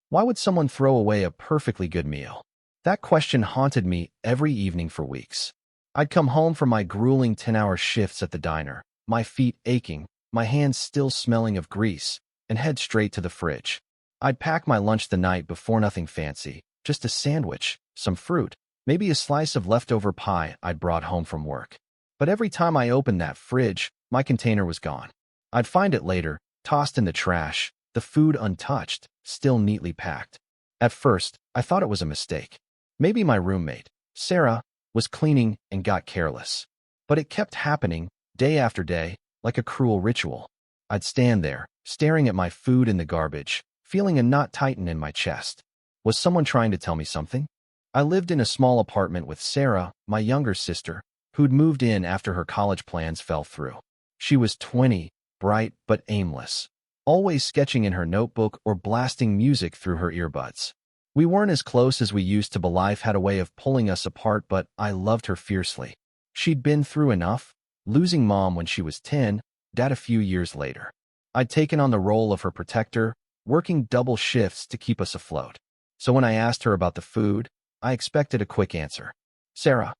Why would someone throw away a perfectly good meal? That question haunted me every evening for weeks. I'd come home from my grueling 10-hour shifts at the diner, my feet aching, my hands still smelling of grease, and head straight to the fridge. I'd pack my lunch the night before, nothing fancy, just a sandwich, some fruit, maybe a slice of leftover pie I'd brought home from work. But every time I opened that fridge, my container was gone. I'd find it later, tossed in the trash, the food untouched, still neatly packed. At first, I thought it was a mistake. Maybe my roommate, Sarah, was cleaning and got careless. But it kept happening, day after day, like a cruel ritual. I'd stand there, staring at my food in the garbage, feeling a knot tighten in my chest. Was someone trying to tell me something? I lived in a small apartment with Sarah, my younger sister, who'd moved in after her college plans fell through. She was 20, bright but aimless, always sketching in her notebook or blasting music through her earbuds. We weren't as close as we used to, but life had a way of pulling us apart, but I loved her fiercely. She'd been through enough, losing mom when she was 10, dad a few years later. I'd taken on the role of her protector, working double shifts to keep us afloat. So when I asked her about the food, I expected a quick answer. "Sarah,"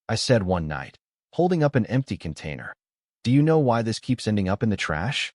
I said one night, holding up an empty container, "do you know why this keeps ending up in the trash?"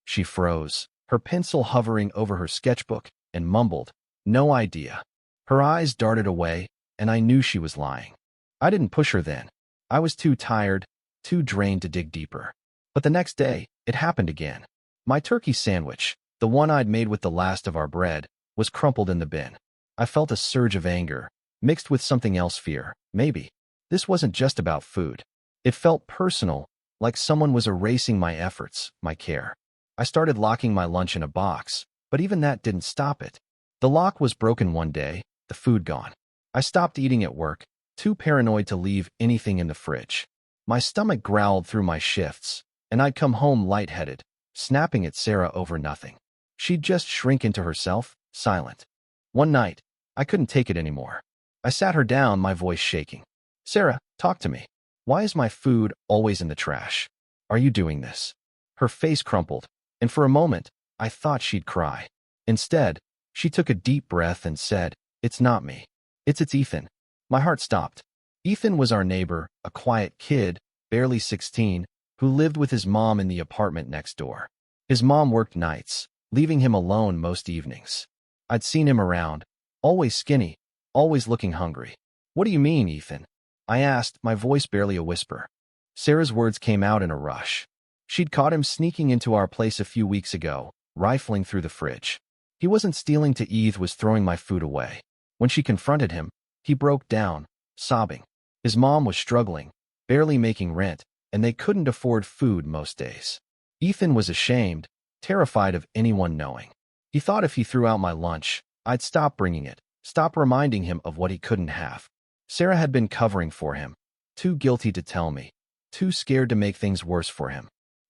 She froze, her pencil hovering over her sketchbook, and mumbled, "No idea." Her eyes darted away, and I knew she was lying. I didn't push her then. I was too tired, too drained to dig deeper. But the next day, it happened again. My turkey sandwich, the one I'd made with the last of our bread, was crumpled in the bin. I felt a surge of anger, mixed with something else, fear, maybe. This wasn't just about food. It felt personal, like someone was erasing my efforts, my care. I started locking my lunch in a box, but even that didn't stop it. The lock was broken one day, the food gone. I stopped eating at work, too paranoid to leave anything in the fridge. My stomach growled through my shifts, and I'd come home lightheaded, snapping at Sarah over nothing. She'd just shrink into herself, silent. One night, I couldn't take it anymore. I sat her down, my voice shaking. "Sarah, talk to me. Why is my food always in the trash? Are you doing this?" Her face crumpled, and for a moment, I thought she'd cry. Instead, she took a deep breath and said, "It's not me. It's Ethan." My heart stopped. Ethan was our neighbor, a quiet kid, barely 16, who lived with his mom in the apartment next door. His mom worked nights, leaving him alone most evenings. I'd seen him around, always skinny, always looking hungry. "What do you mean, Ethan?" I asked, my voice barely a whisper. Sarah's words came out in a rush. She'd caught him sneaking into our place a few weeks ago, rifling through the fridge. He wasn't stealing to eat, was throwing my food away. When she confronted him, he broke down, sobbing. His mom was struggling, barely making rent, and they couldn't afford food most days. Ethan was ashamed, terrified of anyone knowing. He thought if he threw out my lunch, I'd stop bringing it, stop reminding him of what he couldn't have. Sarah had been covering for him, too guilty to tell me, too scared to make things worse for him.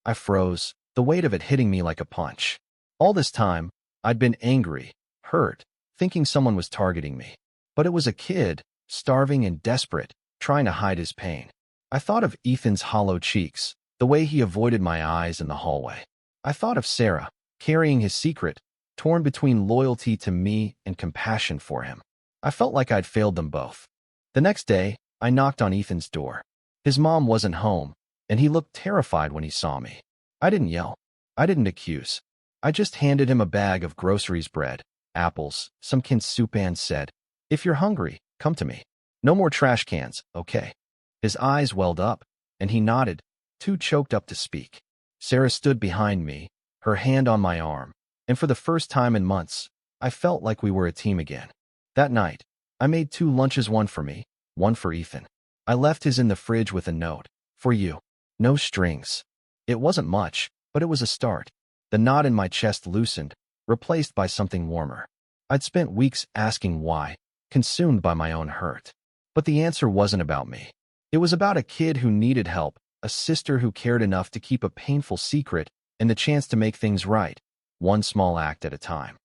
I froze, the weight of it hitting me like a punch. All this time, I'd been angry, hurt, thinking someone was targeting me. But it was a kid, starving and desperate, trying to hide his pain. I thought of Ethan's hollow cheeks, the way he avoided my eyes in the hallway. I thought of Sarah, carrying his secret, torn between loyalty to me and compassion for him. I felt like I'd failed them both. The next day, I knocked on Ethan's door. His mom wasn't home, and he looked terrified when he saw me. I didn't yell. I didn't accuse. I just handed him a bag of groceries, bread, apples, some canned soup, and said, "If you're hungry, come to me. No more trash cans, okay?" His eyes welled up, and he nodded, too choked up to speak. Sarah stood behind me, her hand on my arm, and for the first time in months, I felt like we were a team again. That night, I made 2 lunches, one for me, one for Ethan. I left his in the fridge with a note, "For you." No strings. It wasn't much, but it was a start. The knot in my chest loosened, replaced by something warmer. I'd spent weeks asking why, consumed by my own hurt. But the answer wasn't about me. It was about a kid who needed help, a sister who cared enough to keep a painful secret, and the chance to make things right, one small act at a time.